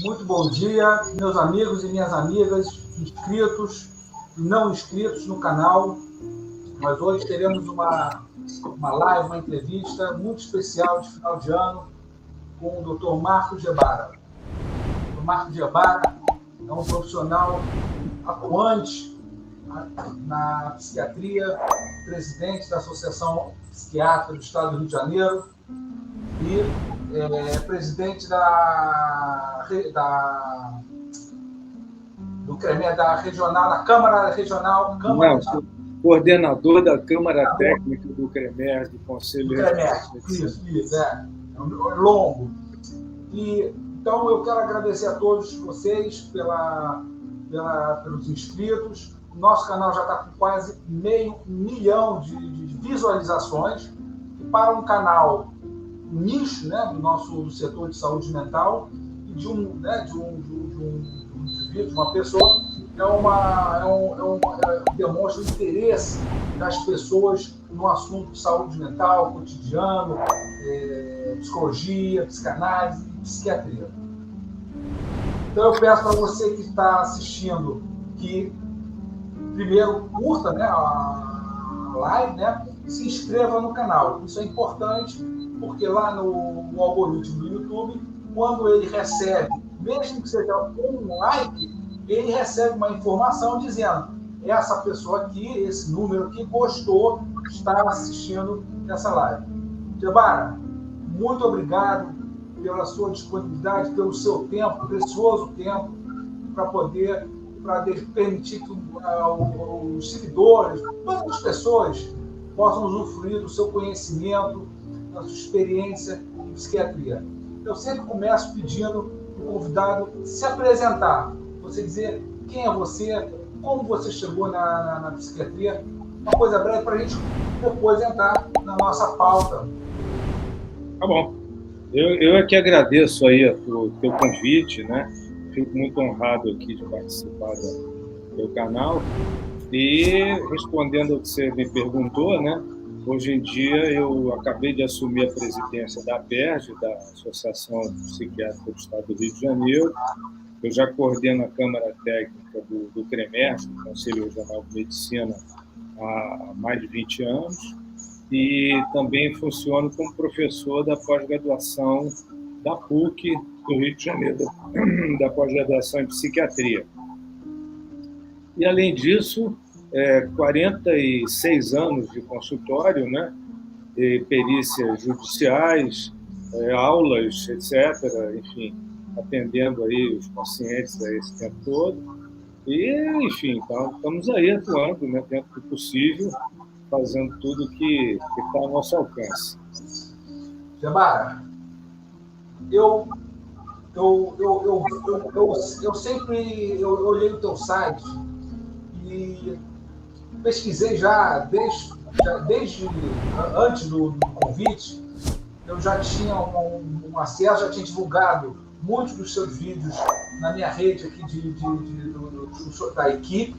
Muito bom dia, meus amigos e minhas amigas, inscritos e não inscritos no canal. Nós hoje teremos uma live, uma entrevista muito especial de final de ano com o Dr. Marcos Gebara. O Marcos Gebara é um profissional atuante na psiquiatria, presidente da Associação Psiquiátrica do Estado do Rio de Janeiro e presidente do CREMER, da regional, da Câmara Regional. Coordenador da Câmara Técnica do CREMER, do Conselho Regional. Isso, é longo. Então, eu quero agradecer a todos vocês pelos inscritos. O nosso canal já está com quase 500 mil de visualizações. E para um canal nicho, né, do setor de saúde mental, e de uma pessoa, demonstra o interesse das pessoas no assunto de saúde mental, cotidiano, psicologia, psicanálise e psiquiatria. Então, eu peço para você que está assistindo que, primeiro, curta, né, a live, né, e se inscreva no canal. Isso é importante, porque lá no algoritmo do YouTube, quando ele recebe, mesmo que seja um like, ele recebe uma informação dizendo: essa pessoa aqui, esse número aqui, gostou, está assistindo essa live. Gebara, muito obrigado pela sua disponibilidade, pelo seu tempo, precioso tempo, para permitir que os seguidores, todas as pessoas, possam usufruir do seu conhecimento, da sua experiência em psiquiatria. Eu sempre começo pedindo para o convidado se apresentar, você dizer quem é você, como você chegou na psiquiatria, uma coisa breve para a gente depois entrar na nossa pauta. Tá bom. Eu é que agradeço aí o teu convite, né? Fico muito honrado aqui de participar do teu canal. E respondendo ao que você me perguntou, né? Hoje em dia, eu acabei de assumir a presidência da APERJ, da Associação Psiquiátrica do Estado do Rio de Janeiro. Eu já coordeno a Câmara Técnica do CREMER, do Conselho Regional de Medicina, há mais de 20 anos. E também funciono como professor da pós-graduação da PUC do Rio de Janeiro, da pós-graduação em psiquiatria. E, além disso, 46 anos de consultório, né? Perícias judiciais, aulas, etc., enfim, atendendo aí os pacientes esse tempo todo. E, enfim, estamos aí atuando, né, dentro do possível, fazendo tudo que está ao nosso alcance. Gebara, eu sempre olhei o teu site e pesquisei desde antes do convite. Eu já tinha um acesso, já tinha divulgado muitos dos seus vídeos na minha rede aqui da equipe.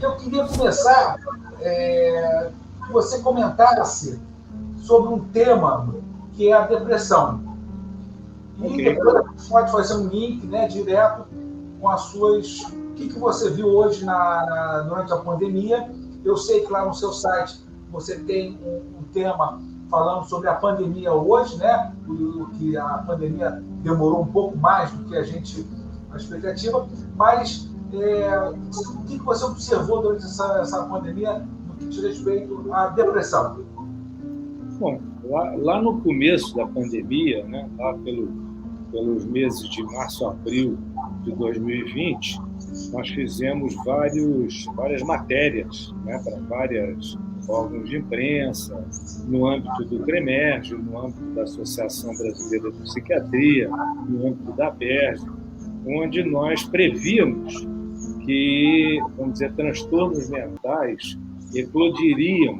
Eu queria começar que você comentasse sobre um tema que é a depressão. E depois a gente pode fazer um link, né, direto com as suas... O que você viu hoje durante a pandemia. Eu sei que lá no seu site você tem um tema falando sobre a pandemia hoje, né? Que a pandemia demorou um pouco mais do que a expectativa, mas o que você observou durante essa pandemia no que diz respeito à depressão? Bom, lá no começo da pandemia, né, lá pelos meses de março a abril de 2020, nós fizemos várias matérias, né, para vários órgãos de imprensa, no âmbito do CREMER, no âmbito da Associação Brasileira de Psiquiatria, no âmbito da APERJ, onde nós prevíamos que, vamos dizer, transtornos mentais eclodiriam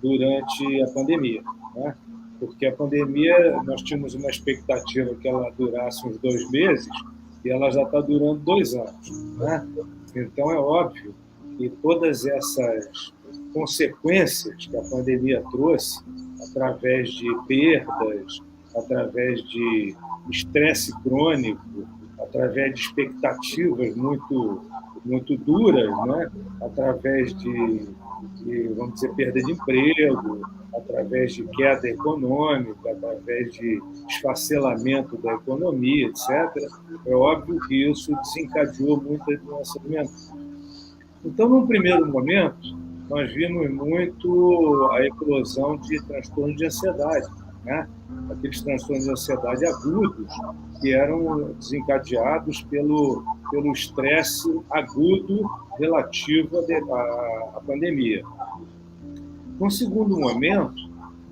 durante a pandemia, né? Porque a pandemia, nós tínhamos uma expectativa que ela durasse uns 2 meses, e ela já está durando 2 anos, né? Então, é óbvio que todas essas consequências que a pandemia trouxe, através de perdas, através de estresse crônico, através de expectativas muito duras, né? Através vamos dizer, perda de emprego, através de queda econômica, através de esfacelamento da economia, etc. É óbvio que isso desencadeou muitas doenças mentais. Então, num primeiro momento, nós vimos muito a eclosão de transtornos de ansiedade, né? Aqueles transtornos de ansiedade agudos que eram desencadeados pelo estresse agudo relativo à pandemia. Num segundo momento,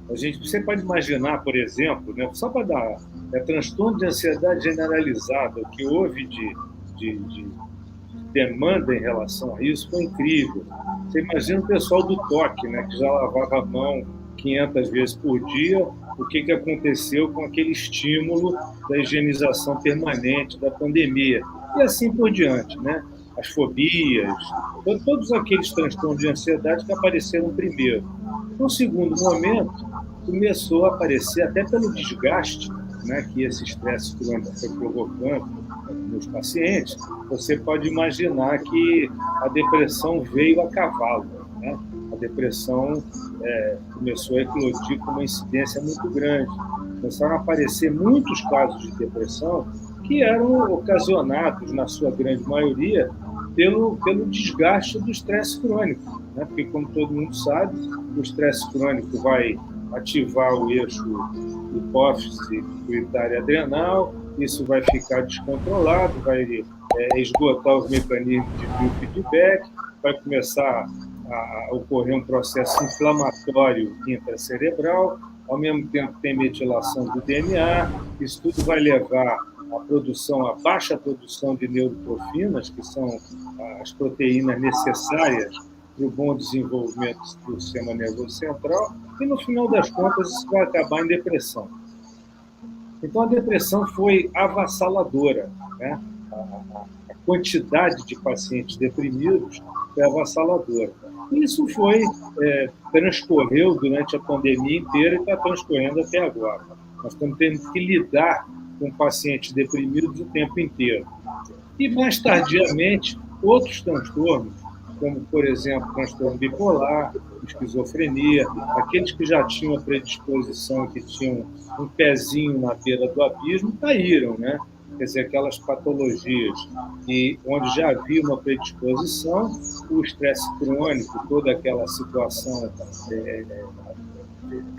você pode imaginar, por exemplo, né, só para dar transtorno de ansiedade generalizada, o que houve de demanda em relação a isso foi incrível. Você imagina o pessoal do toque, né, que já lavava a mão 500 vezes por dia, o que aconteceu com aquele estímulo da higienização permanente da pandemia. E assim por diante, né? As fobias, todos aqueles transtornos de ansiedade que apareceram primeiro. No segundo momento, começou a aparecer, até pelo desgaste, né, que esse estresse crônico foi provocando nos pacientes, você pode imaginar que a depressão veio a cavalo, né? A depressão começou a eclodir com uma incidência muito grande. Começaram a aparecer muitos casos de depressão que eram ocasionados, na sua grande maioria, pelo desgaste do estresse crônico, né? Porque, como todo mundo sabe, o estresse crônico vai ativar o eixo hipófise pituitária adrenal, isso vai ficar descontrolado, vai esgotar os mecanismos de biofeedback, vai começar a ocorrer um processo inflamatório intracerebral, ao mesmo tempo tem metilação do DNA, isso tudo vai levar à baixa produção de neurotrofinas, que são as proteínas necessárias para o bom desenvolvimento do sistema nervoso central, e no final das contas isso vai acabar em depressão. Então a depressão foi avassaladora, né? A quantidade de pacientes deprimidos foi avassaladora. E isso transcorreu durante a pandemia inteira e está transcorrendo até agora. Nós estamos tendo que lidar com pacientes deprimidos o tempo inteiro. E mais tardiamente, outros transtornos, como, por exemplo, transtorno bipolar, esquizofrenia, aqueles que já tinham a predisposição, que tinham um pezinho na beira do abismo, caíram, né? Quer dizer, aquelas patologias onde já havia uma predisposição, o estresse crônico, toda aquela situação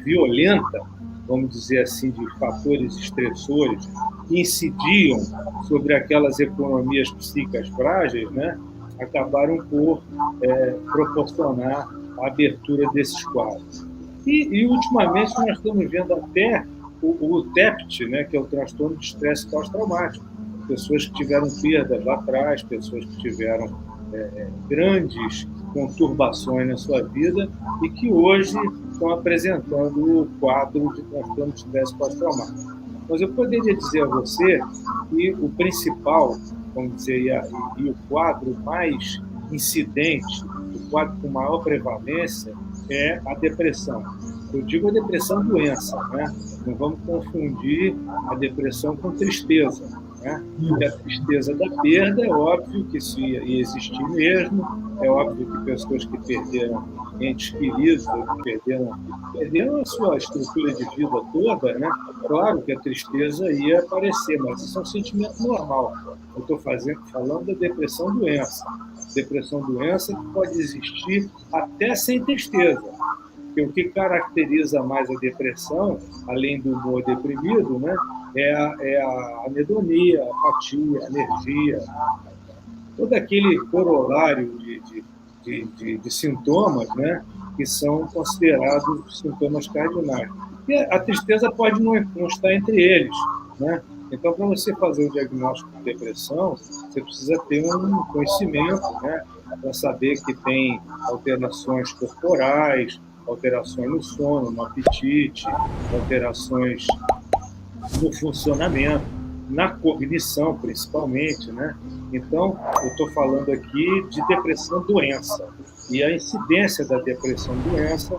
violenta, vamos dizer assim, de fatores estressores que incidiam sobre aquelas economias psíquicas frágeis, né? Acabaram por proporcionar a abertura desses quadros. E ultimamente, nós estamos vendo até o TEPT, né, que é o transtorno de estresse pós-traumático. Pessoas que tiveram perdas lá atrás, pessoas que tiveram grandes conturbações na sua vida e que hoje estão apresentando o quadro de transtorno de estresse pós-traumático. Mas eu poderia dizer a você que o principal, vamos dizer, e o quadro mais incidente, o quadro com maior prevalência é a depressão. Eu digo a depressão doença, né? Não vamos confundir a depressão com tristeza, né? Porque a tristeza da perda é óbvio que isso ia existir mesmo, é óbvio que pessoas que perderam entes queridos, que perderam a sua estrutura de vida toda, né? Claro que a tristeza ia aparecer, mas isso é um sentimento normal. Eu estou falando da depressão doença. Depressão doença que pode existir até sem tristeza. Porque o que caracteriza mais a depressão, além do humor deprimido, né, é a anedonia, a apatia, a alergia, todo aquele corolário de sintomas, né, que são considerados sintomas cardinais. E a tristeza pode não estar entre eles, né? Então, para você fazer o diagnóstico de depressão, você precisa ter um conhecimento, né, para saber que tem alterações corporais, alterações no sono, no apetite, alterações no funcionamento, na cognição, principalmente, né? Então, eu estou falando aqui de depressão doença. E a incidência da depressão doença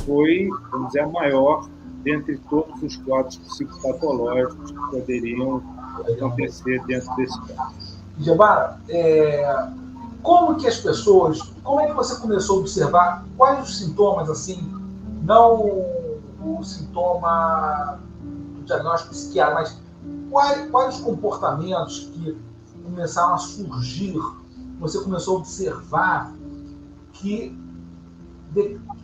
foi, vamos dizer, a maior dentre todos os quadros psicopatológicos que poderiam acontecer dentro desse caso. Gebara, como é que você começou a observar quais os sintomas, assim, não o sintoma do diagnóstico psiquiátrico, mas quais os comportamentos que começaram a surgir, você começou a observar que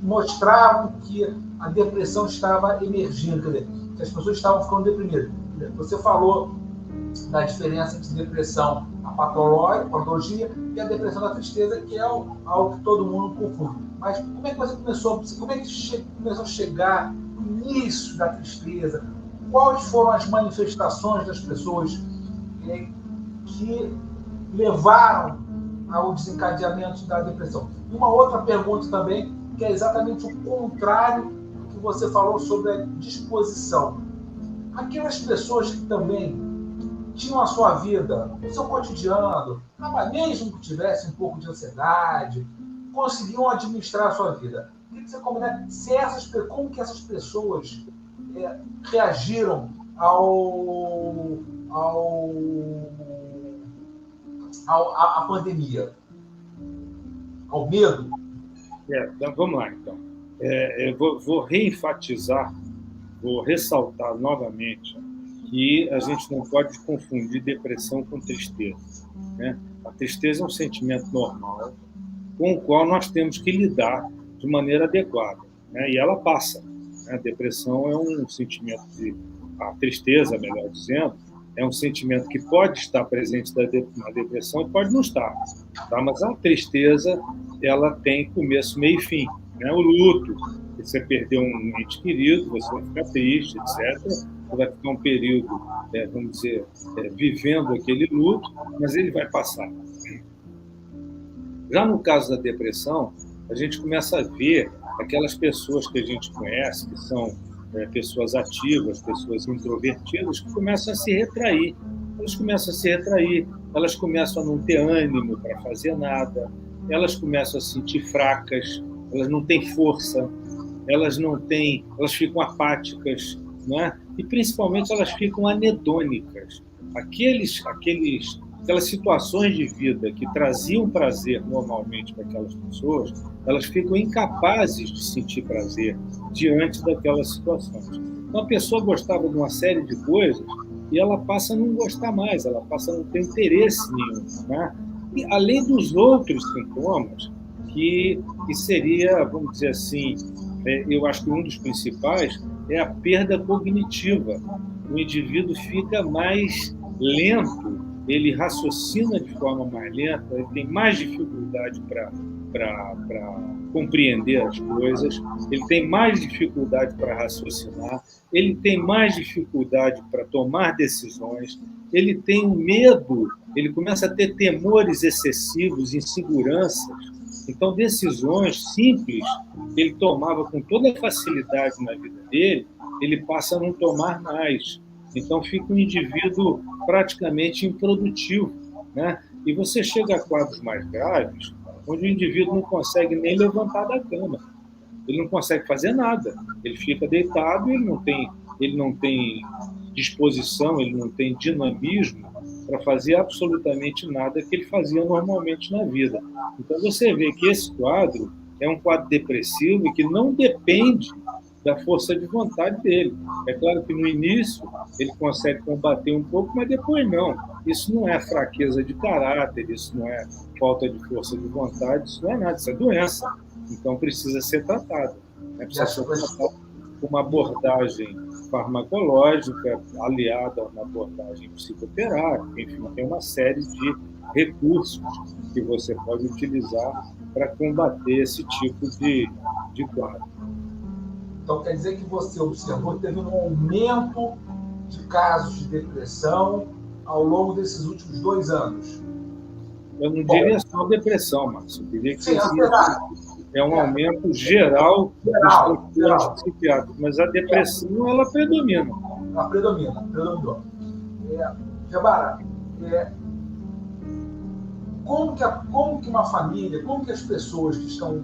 mostravam que a depressão estava emergindo, quer dizer, que as pessoas estavam ficando deprimidas. Você falou da diferença entre depressão, a patologia, e a depressão da tristeza, que é algo que todo mundo confunde. Mas como é que você começou a chegar no início da tristeza? Quais foram as manifestações das pessoas que levaram ao desencadeamento da depressão? E uma outra pergunta também, que é exatamente o contrário do que você falou sobre a disposição. Aquelas pessoas que também tinham a sua vida, o seu cotidiano, mas mesmo que tivesse um pouco de ansiedade, conseguiam administrar a sua vida. O que você comenta? Como que essas pessoas reagiram à pandemia? Ao medo? Então, vamos lá, então. Vou reenfatizar, vou ressaltar novamente que a gente não pode confundir depressão com tristeza, né? A tristeza é um sentimento normal com o qual nós temos que lidar de maneira adequada, né? E ela passa, né? A depressão é um sentimento a tristeza, melhor dizendo, é um sentimento que pode estar presente na depressão e pode não estar, tá? Mas a tristeza, ela tem começo, meio e fim, né? O luto, você perdeu um ente querido, você vai ficar triste, etc. Você vai ficar um período, vamos dizer, vivendo aquele luto, mas ele vai passar. Já no caso da depressão, a gente começa a ver aquelas pessoas que a gente conhece, que são pessoas ativas, pessoas introvertidas, que começam a se retrair. Elas começam a se retrair, elas começam a não ter ânimo para fazer nada, elas começam a se sentir fracas, elas não têm força, elas ficam apáticas, né? E principalmente elas ficam anedônicas. Aquelas situações de vida que traziam prazer normalmente para aquelas pessoas, elas ficam incapazes de sentir prazer diante daquelas situações. Então a pessoa gostava de uma série de coisas e ela passa a não gostar mais, ela passa a não ter interesse nenhum, né? E além dos outros sintomas, que seria, vamos dizer assim, eu acho que um dos principais é a perda cognitiva. O indivíduo fica mais lento, ele raciocina de forma mais lenta, ele tem mais dificuldade para compreender as coisas, ele tem mais dificuldade para raciocinar, ele tem mais dificuldade para tomar decisões, ele tem um medo, ele começa a ter temores excessivos, inseguranças. Então, decisões simples que ele tomava com toda facilidade na vida dele, ele passa a não tomar mais. Então, fica um indivíduo praticamente improdutivo, né? E você chega a quadros mais graves, onde o indivíduo não consegue nem levantar da cama. Ele não consegue fazer nada. Ele fica deitado, ele não tem disposição, ele não tem dinamismo para fazer absolutamente nada que ele fazia normalmente na vida. Então, você vê que esse quadro é um quadro depressivo e que não depende da força de vontade dele. É claro que no início ele consegue combater um pouco, mas depois não. Isso não é fraqueza de caráter, isso não é falta de força de vontade, isso não é nada, isso é doença. Então precisa ser tratado. Precisa ser tratado com uma abordagem farmacológica aliada a uma abordagem psicoterápica, enfim, tem uma série de recursos que você pode utilizar para combater esse tipo de quadro. Então, quer dizer que você observou que teve um aumento de casos de depressão ao longo desses últimos 2 anos? Eu não diria só depressão, Márcio. Eu diria que sim, é um aumento geral dos transtornos psiquiátricos, mas a depressão, ela predomina. Ela predominou. Gebara, como que uma família, como que as pessoas que estão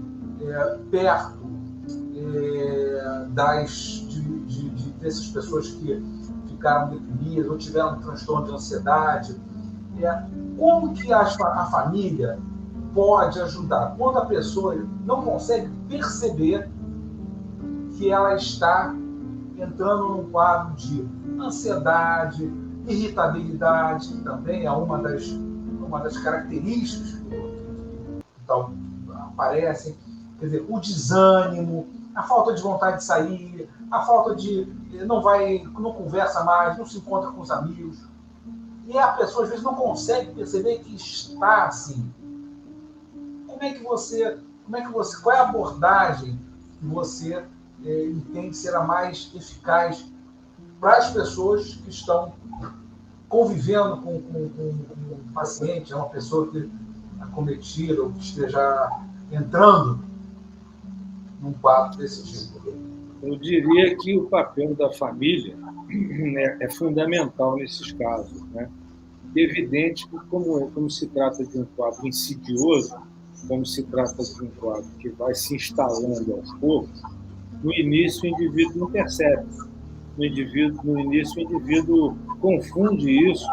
perto dessas pessoas que ficaram deprimidas ou tiveram um transtorno de ansiedade. Como que a família pode ajudar quando a pessoa não consegue perceber que ela está entrando num quadro de ansiedade, irritabilidade, que também é uma das características que então, aparecem, quer dizer, o desânimo, a falta de vontade de sair, a falta de não conversa mais, não se encontra com os amigos. E a pessoa, às vezes, não consegue perceber que está assim. Qual é a abordagem que você entende ser a mais eficaz para as pessoas que estão convivendo com um paciente, uma pessoa que acometida ou que esteja entrando num quadro desse tipo? Eu diria que o papel da família é fundamental nesses casos, né? É evidente que, como se trata de um quadro insidioso, como se trata de um quadro que vai se instalando aos poucos, no início o indivíduo não percebe. No início o indivíduo confunde isso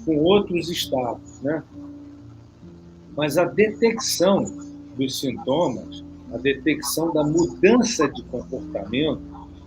com outros estados, né? Mas a detecção dos sintomas, a detecção da mudança de comportamento,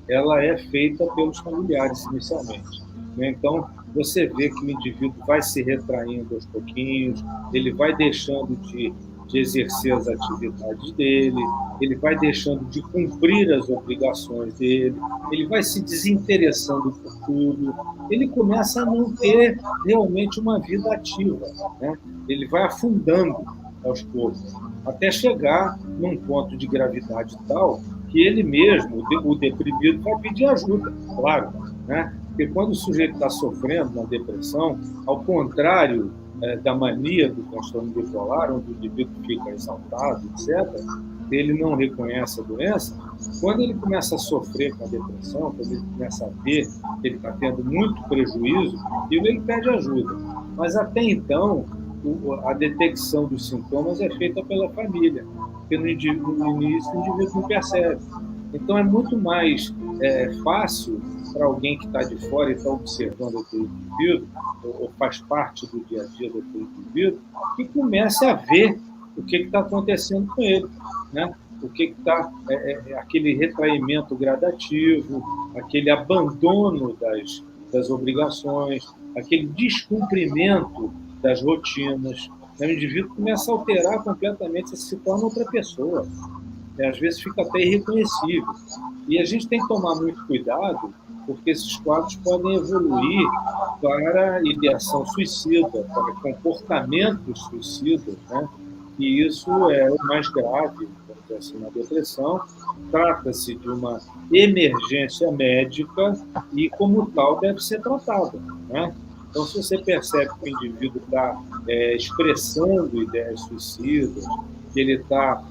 ela é feita pelos familiares inicialmente, né? Então, você vê que o indivíduo vai se retraindo aos pouquinhos, ele vai deixando de exercer as atividades dele, ele vai deixando de cumprir as obrigações dele, ele vai se desinteressando por tudo, ele começa a não ter realmente uma vida ativa, né? Ele vai afundando aos poucos, até chegar num ponto de gravidade tal que ele mesmo, o deprimido, vai pedir ajuda, claro, né? Porque quando o sujeito está sofrendo uma depressão, ao contrário da mania do transtorno bipolar, onde o indivíduo fica exaltado, etc., ele não reconhece a doença, quando ele começa a sofrer com a depressão, quando ele começa a ver que ele está tendo muito prejuízo, ele pede ajuda. Mas até então, a detecção dos sintomas é feita pela família, porque no início o indivíduo não percebe. Então é muito mais fácil para alguém que está de fora e está observando aquele indivíduo, ou faz parte do dia a dia daquele indivíduo, que comece a ver o que está acontecendo com ele, né? O que está aquele retraimento gradativo, aquele abandono das obrigações, aquele descumprimento das rotinas. O indivíduo começa a alterar completamente, se torna outra pessoa. Às vezes fica até irreconhecível. E a gente tem que tomar muito cuidado, porque esses quadros podem evoluir para ideação suicida, para comportamentos suicidas, né? E isso é o mais grave, vamos dizer assim, na depressão. Trata-se de uma emergência médica e, como tal, deve ser tratada, né? Então, se você percebe que o indivíduo está expressando ideias suicidas, que ele está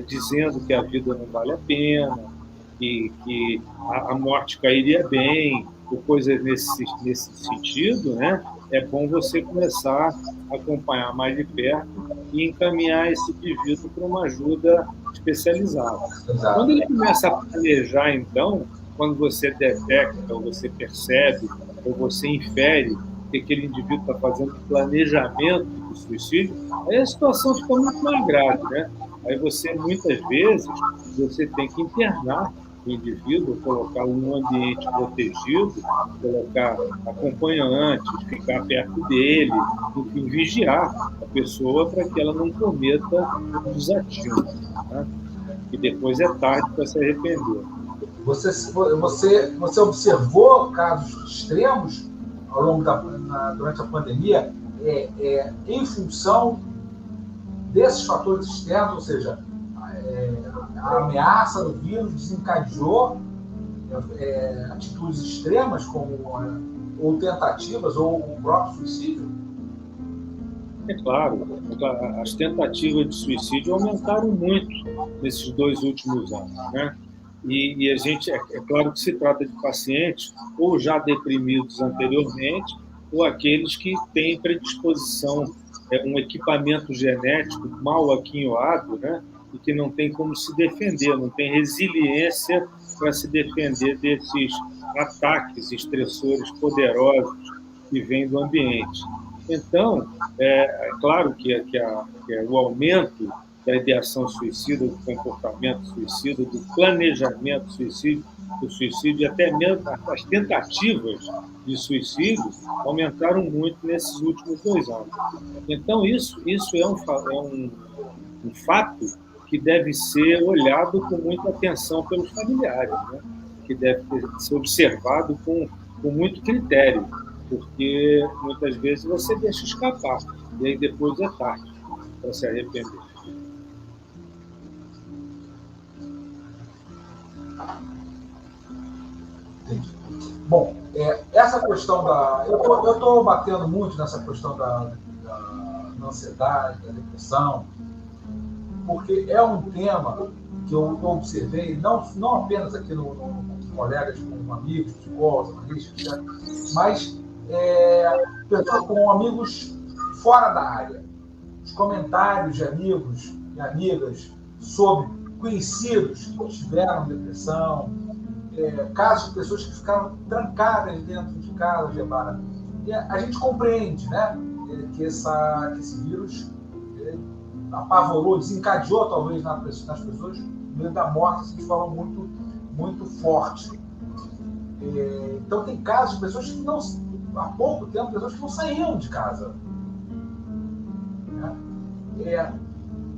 dizendo que a vida não vale a pena, que a morte cairia bem, ou coisas nesse sentido, né? É bom você começar a acompanhar mais de perto e encaminhar esse indivíduo para uma ajuda especializada. Exato. Quando ele começa a planejar, então, quando você detecta, ou você percebe, ou você infere que aquele indivíduo está fazendo planejamento de suicídio, aí a situação fica muito mais grave, né? Aí muitas vezes, você tem que internar o indivíduo, colocá-lo num ambiente protegido, colocar acompanhantes, ficar perto dele, enfim, vigiar a pessoa para que ela não cometa um desatino, né? E depois é tarde para se arrepender. Você observou casos extremos ao longo durante a pandemia em função desses fatores externos, ou seja, a ameaça do vírus desencadeou atitudes extremas, como ou tentativas, ou o próprio suicídio? É claro, as tentativas de suicídio aumentaram muito nesses 2 últimos anos, né? E a gente, é claro que se trata de pacientes ou já deprimidos anteriormente, ou aqueles que têm predisposição, um equipamento genético mal aquinhoado, né? e que não tem como se defender, não tem resiliência para se defender desses ataques estressores poderosos que vêm do ambiente. Então, é claro que o aumento da ideação suicida, do comportamento suicida, do planejamento suicida, do suicídio e até mesmo as tentativas de suicídio aumentaram muito nesses últimos 2 anos. Então, isso é um fato que deve ser olhado com muita atenção pelos familiares, né? Que deve ser observado com muito critério, porque muitas vezes você deixa escapar, e aí depois é tarde para se arrepender. Bom, essa questão da... Eu estou batendo muito nessa questão da ansiedade, da depressão, porque é um tema que eu observei, não apenas aqui com colegas, com amigos, psicólogos, analistas, mas com amigos fora da área. Os comentários de amigos e amigas sobre conhecidos que tiveram depressão, casos de pessoas que ficaram trancadas dentro de casa, Gebara. E a gente compreende, né, que esse vírus apavorou, desencadeou talvez nas pessoas no meio da morte assim, de forma muito, muito forte. Então tem casos de pessoas que não, há pouco tempo, pessoas que não saíam de casa.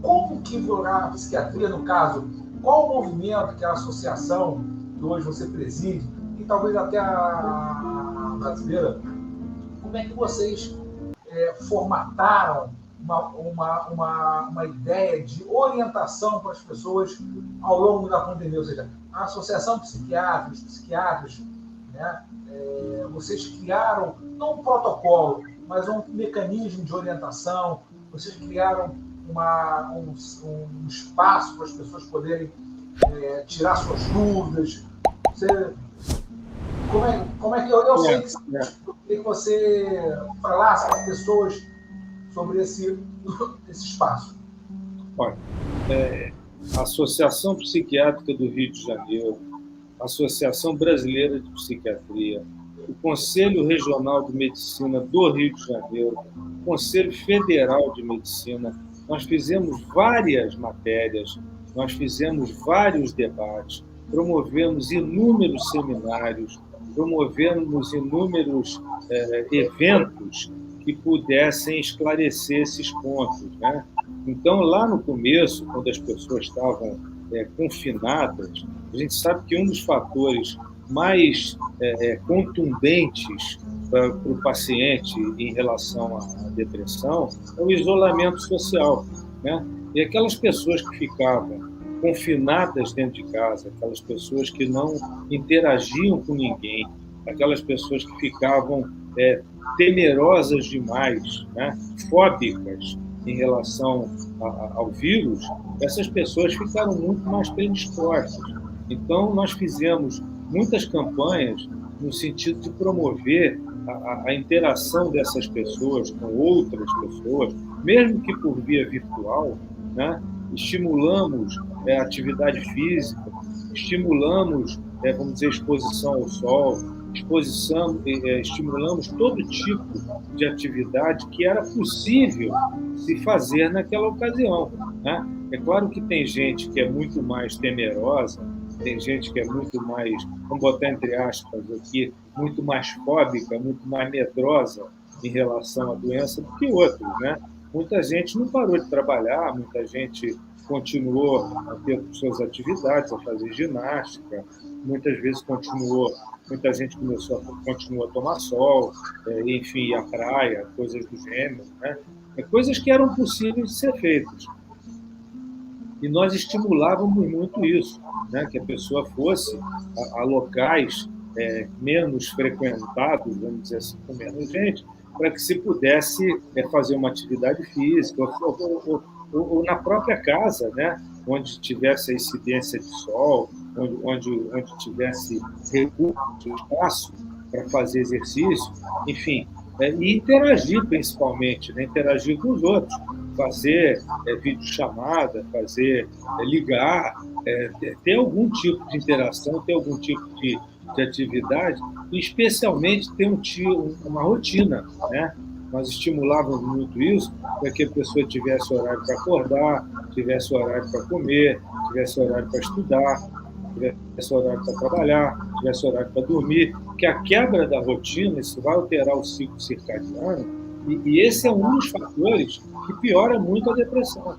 Como que a psiquiatria, no caso, qual o movimento, aquela associação que hoje você preside, e talvez até a brasileira, como é que vocês formataram uma ideia de orientação para as pessoas ao longo da pandemia? Ou seja, a Associação Psiquiatras, psiquiatras, né, vocês criaram não um protocolo, mas um mecanismo de orientação, vocês criaram um espaço para as pessoas poderem tirar suas dúvidas. Como é que eu sei que você falasse para as pessoas sobre esse espaço? Olha, a Associação Psiquiátrica do Rio de Janeiro, a Associação Brasileira de Psiquiatria, o Conselho Regional de Medicina do Rio de Janeiro, o Conselho Federal de Medicina, nós fizemos várias matérias, nós fizemos vários debates, promovemos inúmeros seminários, promovemos inúmeros eventos que pudessem esclarecer esses pontos, né? Então, lá no começo, quando as pessoas estavam confinadas, a gente sabe que um dos fatores mais contundentes para o paciente em relação à depressão é o isolamento social, né? E aquelas pessoas que ficavam confinadas dentro de casa, aquelas pessoas que não interagiam com ninguém, aquelas pessoas que ficavam temerosas demais, né? Fóbicas em relação ao vírus, essas pessoas ficaram muito mais predispostas. Então, nós fizemos muitas campanhas no sentido de promover a interação dessas pessoas com outras pessoas, mesmo que por via virtual, né? Estimulamos a atividade física, estimulamos, vamos dizer, exposição ao sol, estimulamos todo tipo de atividade que era possível se fazer naquela ocasião, né? É claro que tem gente que é muito mais temerosa, tem gente que é muito mais, vamos botar entre aspas aqui, muito mais fóbica, muito mais medrosa em relação à doença do que outros, né? Muita gente não parou de trabalhar, muita gente continuou a ter suas atividades, a fazer ginástica, muitas vezes muita gente continuou a tomar sol, enfim, ir à praia, coisas do gênero, né? Coisas que eram possíveis de ser feitas. E nós estimulávamos muito isso, né? Que a pessoa fosse a locais menos frequentados, vamos dizer assim, com menos gente, para que se pudesse fazer uma atividade física, ou na própria casa, né? Onde tivesse a incidência de sol, onde tivesse recurso, espaço para fazer exercício, enfim, e interagir principalmente, né? Interagir com os outros. fazer videochamada, fazer ligar, ter algum tipo de interação, ter algum tipo de atividade, e especialmente ter uma rotina, né? Nós estimulávamos muito isso para que a pessoa tivesse horário para acordar, tivesse horário para comer, tivesse horário para estudar, tivesse horário para trabalhar, tivesse horário para dormir, porque a quebra da rotina, isso vai alterar o ciclo circadiano, e esse é um dos fatores que piora muito a depressão,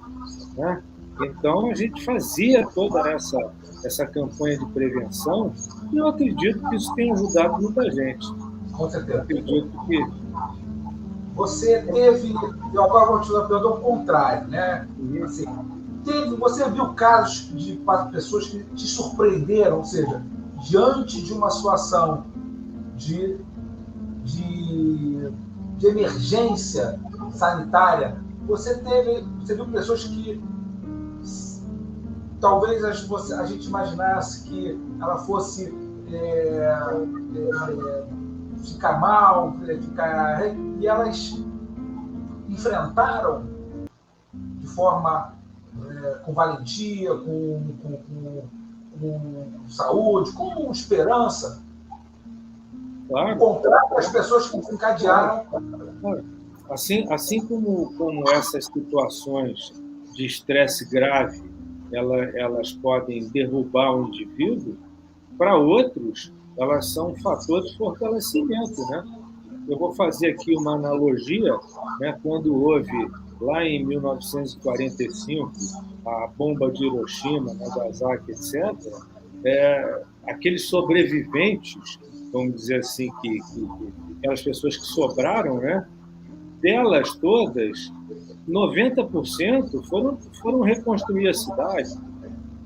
né? Então, a gente fazia toda essa campanha de prevenção e eu acredito que isso tem ajudado muita gente. Com Eu certeza. acredito que... Você teve, eu agora vou te perguntar ao contrário, né? Assim, você viu casos de pessoas que te surpreenderam, ou seja, diante de uma situação de emergência sanitária, você viu pessoas que talvez a gente imaginasse que ela fosse ficar mal, e elas enfrentaram de forma com valentia, com saúde, com esperança, Claro. encontrar as pessoas que encadearam. Assim como essas situações de estresse grave, elas podem derrubar o indivíduo, para outros, elas são um fator de fortalecimento, né? Eu vou fazer aqui uma analogia, né? Quando houve, lá em 1945, a bomba de Hiroshima, Nagasaki, etc., aqueles sobreviventes, vamos dizer assim, aquelas pessoas que sobraram, né? Delas todas, 90% foram reconstruir a cidade,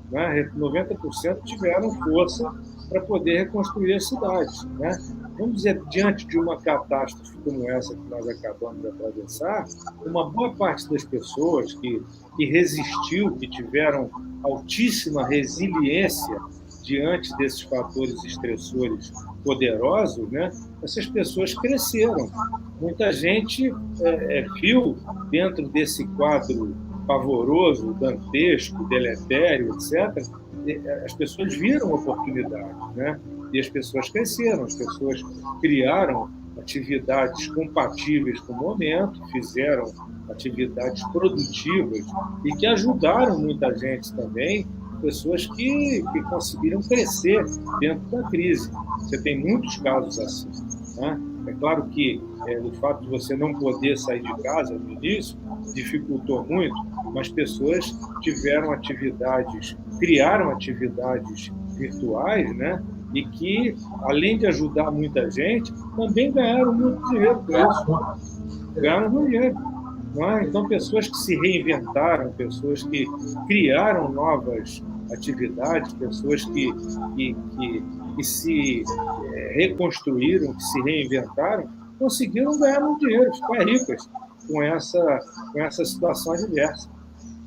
né? 90% tiveram força para poder reconstruir as cidades, né? Vamos dizer, diante de uma catástrofe como essa que nós acabamos de atravessar, uma boa parte das pessoas que resistiu, que tiveram altíssima resiliência diante desses fatores estressores poderosos, né? Essas pessoas cresceram. Muita gente viu, dentro desse quadro pavoroso, dantesco, deletério, etc., as pessoas viram oportunidades, né? E as pessoas cresceram, as pessoas criaram atividades compatíveis com o momento, fizeram atividades produtivas e que ajudaram muita gente também, pessoas que conseguiram crescer dentro da crise. Você tem muitos casos assim, né? É claro que o fato de você não poder sair de casa no início dificultou muito, mas pessoas tiveram atividades, criaram atividades virtuais, né? E que, além de ajudar muita gente, também ganharam muito dinheiro com isso. Ganharam muito dinheiro. Não é? Então, pessoas que se reinventaram, pessoas que criaram novas atividades, pessoas que se reconstruíram, que se reinventaram, conseguiram ganhar muito dinheiro, ficar ricas com essa situação adversa.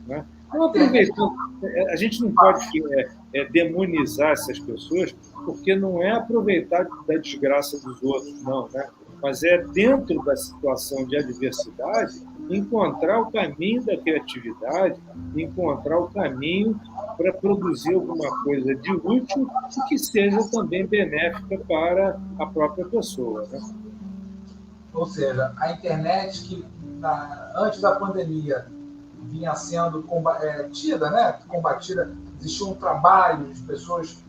Né? Então, aproveitando, a gente não pode demonizar essas pessoas, porque não é aproveitar da desgraça dos outros, não, né? Mas é, dentro da situação de adversidade, encontrar o caminho da criatividade, encontrar o caminho para produzir alguma coisa de útil e que seja também benéfica para a própria pessoa, né? Ou seja, a internet que antes da pandemia vinha sendo combatida, né? Existia um trabalho de pessoas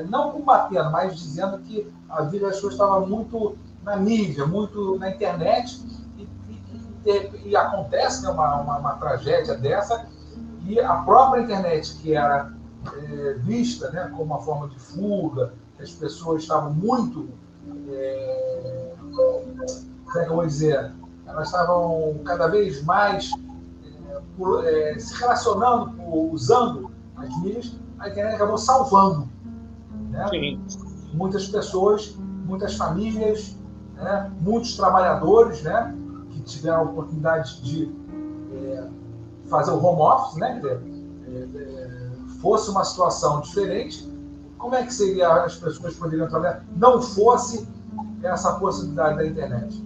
não combatendo, mas dizendo que a vida das pessoas estava muito na mídia, muito na internet, e acontece, né, uma tragédia dessa, e a própria internet, que era vista, né, como uma forma de fuga, as pessoas estavam muito, como é que eu vou dizer, elas estavam cada vez mais se relacionando, usando as mídias, a internet acabou salvando, né? Muitas pessoas, muitas famílias, né? Muitos trabalhadores, né? Que tiveram a oportunidade de fazer o home office, né? Fosse uma situação diferente, como é que seria as pessoas poderiam trabalhar? Não fosse essa possibilidade da internet.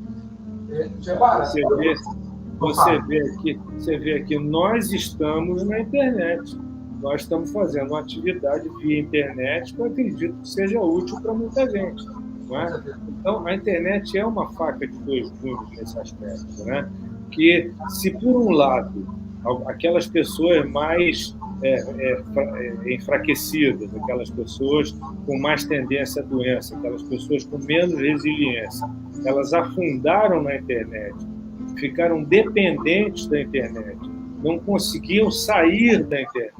você vê aqui, nós estamos na internet. Nós estamos fazendo uma atividade via internet que eu acredito que seja útil para muita gente. Não é? Então, a internet é uma faca de dois gumes nesse aspecto. Né? Que, se por um lado, aquelas pessoas mais enfraquecidas, aquelas pessoas com mais tendência à doença, aquelas pessoas com menos resiliência, elas afundaram na internet, ficaram dependentes da internet, não conseguiam sair da internet,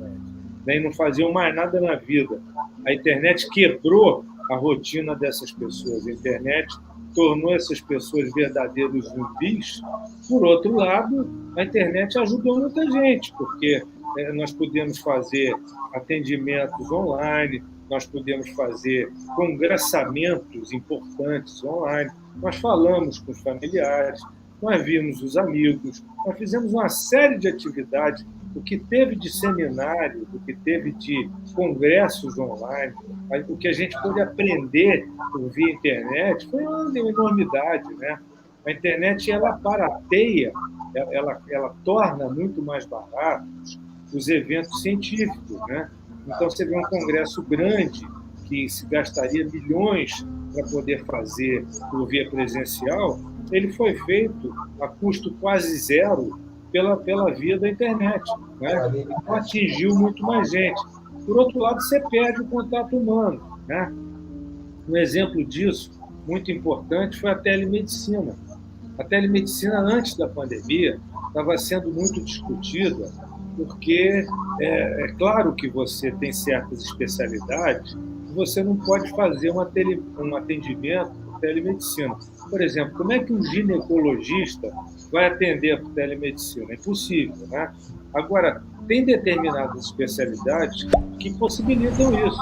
né, e não faziam mais nada na vida. A internet quebrou a rotina dessas pessoas. A internet tornou essas pessoas verdadeiros zumbis. Por outro lado, a internet ajudou muita gente, porque nós podemos fazer atendimentos online, nós podemos fazer congraçamentos importantes online, nós falamos com os familiares, nós vimos os amigos, nós fizemos uma série de atividades. O que teve de seminário, o que teve de congressos online, o que a gente pôde aprender via internet foi uma enormidade. Né? A internet, ela barateia, ela torna muito mais baratos os eventos científicos. Né? Então, você vê um congresso grande que se gastaria milhões para poder fazer por via presencial, ele foi feito a custo quase zero pela via da internet. Né? Então, atingiu muito mais gente. Por outro lado, você perde o contato humano. Né? Um exemplo disso, muito importante, foi a telemedicina. A telemedicina, antes da pandemia, estava sendo muito discutida, porque é claro que você tem certas especialidades, você não pode fazer um atendimento por telemedicina. Por exemplo, como é que um ginecologista vai atender por telemedicina? É impossível. Né? Agora, tem determinadas especialidades que possibilitam isso.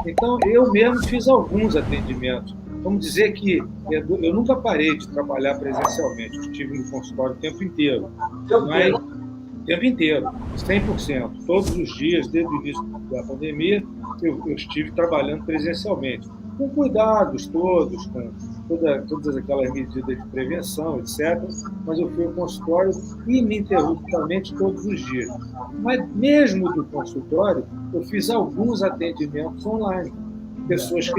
Então, eu mesmo fiz alguns atendimentos. Vamos dizer que eu nunca parei de trabalhar presencialmente. Eu estive no consultório o tempo inteiro. O tempo inteiro, 100%. Todos os dias, desde o início da pandemia, eu estive trabalhando presencialmente. Com cuidados todos, com todas aquelas medidas de prevenção, etc. Mas eu fui ao consultório ininterruptamente todos os dias. Mas mesmo do consultório, eu fiz alguns atendimentos online. Pessoas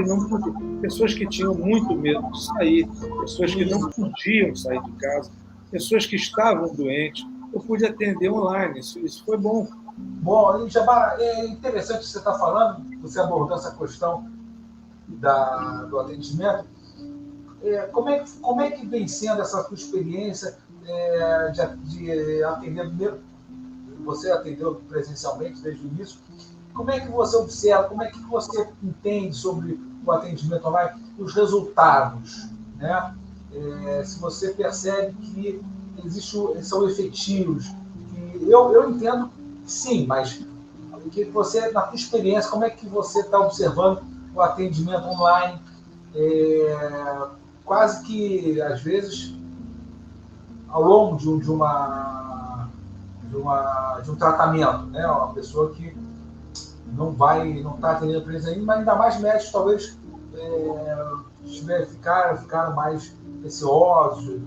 que tinham muito medo de sair, pessoas que não podiam sair de casa, pessoas que estavam doentes, eu pude atender online. Isso foi bom. Bom, Jabara, é interessante o que você está falando, você abordou essa questão do atendimento. Como é que vem sendo essa sua experiência de atender? Você atendeu presencialmente desde o início. Como é que você observa, como é que você entende sobre o atendimento online, os resultados? Né? Se você percebe que são efetivos. Eu entendo que sim, mas que você, na sua experiência, como é que você está observando o atendimento online? Quase que, às vezes, ao longo de um tratamento, né? Uma pessoa que não está atendendo a empresa ainda, mas ainda mais médicos talvez ficaram mais receosos.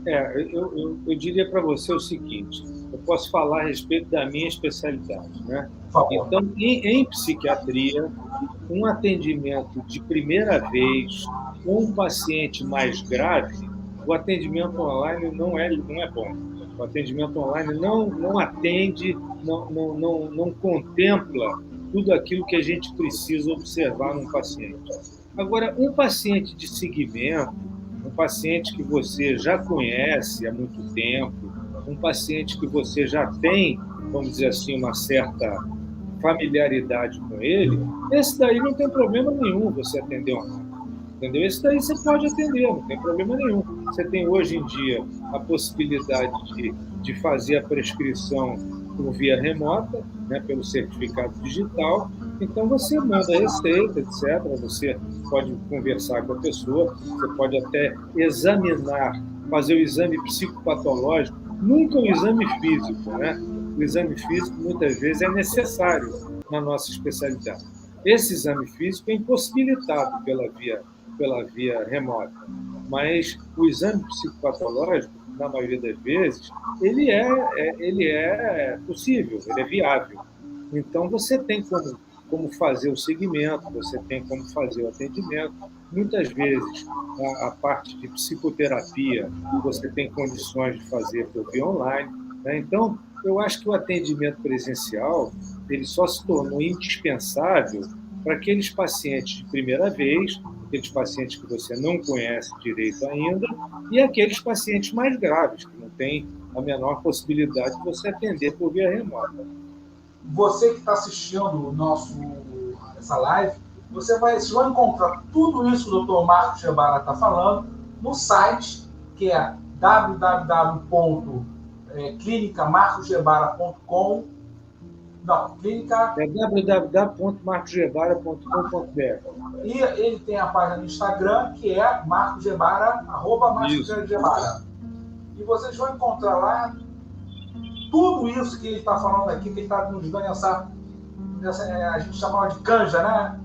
Eu diria para você o seguinte: eu posso falar a respeito da minha especialidade. Né? Então, em psiquiatria, um atendimento de primeira vez com um paciente mais grave, o atendimento online não é bom. O atendimento online não atende, não contempla tudo aquilo que a gente precisa observar num paciente. Agora, um paciente de seguimento, um paciente que você já conhece há muito tempo, um paciente que você já tem, vamos dizer assim, uma certa familiaridade com ele, esse daí não tem problema nenhum você atender online. Entendeu? Esse daí você pode atender, não tem problema nenhum. Você tem hoje em dia a possibilidade de fazer a prescrição por via remota, né, pelo certificado digital. Então, você manda a receita, etc. Você pode conversar com a pessoa, você pode até examinar, fazer o exame psicopatológico, nunca o exame físico. Né? O exame físico, muitas vezes, é necessário na nossa especialidade. Esse exame físico é impossibilitado pela via remota, mas o exame psicopatológico na maioria das vezes, ele é possível, ele é viável. Então, você tem como fazer o segmento, você tem como fazer o atendimento. Muitas vezes, a parte de psicoterapia, você tem condições de fazer por via online, né? Então, eu acho que o atendimento presencial ele só se tornou indispensável para aqueles pacientes de primeira vez, aqueles pacientes que você não conhece direito ainda, e aqueles pacientes mais graves, que não têm a menor possibilidade de você atender por via remota. Você que está assistindo essa live, vocês vão encontrar tudo isso que o Dr. Marcos Gebara está falando no site, que é www.clinicamarcosgebara.com. Não, clínica... É www.marcosgebara.com.br. E ele tem a página no Instagram, que é marcosgebara, @marcosgebara. E vocês vão encontrar lá tudo isso que ele está falando aqui, que ele está nos dando a gente chamava de canja, né?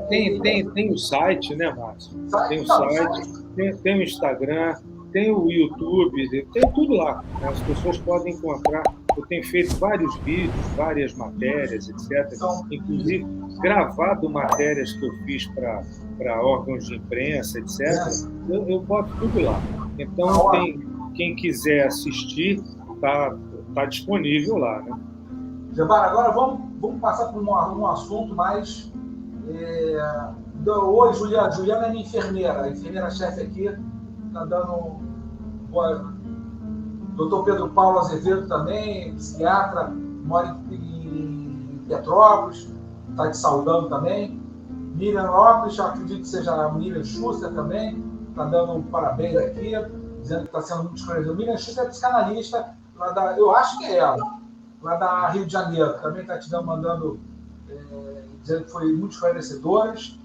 Tem o site, né, Márcio? Tem o site, tem o Instagram, tem o YouTube, tem tudo lá. Né? As pessoas podem encontrar. Eu tenho feito vários vídeos, várias matérias, etc. Inclusive, gravado matérias que eu fiz para órgãos de imprensa, etc. Eu boto tudo lá. Então, quem quiser assistir, tá disponível lá. Né? Gebara, agora vamos passar por um assunto mais... Oi, Juliana é minha enfermeira, a enfermeira-chefe aqui, está dando boa. Doutor Pedro Paulo Azevedo também, psiquiatra, mora em Petrópolis, está te saudando também. Miriam Lopes, acredito que seja a Miriam Schuster também, está dando parabéns aqui, dizendo que está sendo muito esclarecedor. Miriam Schuster é psicanalista, eu acho que é ela, lá da Rio de Janeiro, também está te mandando, dizendo que foi muito esclarecedoras.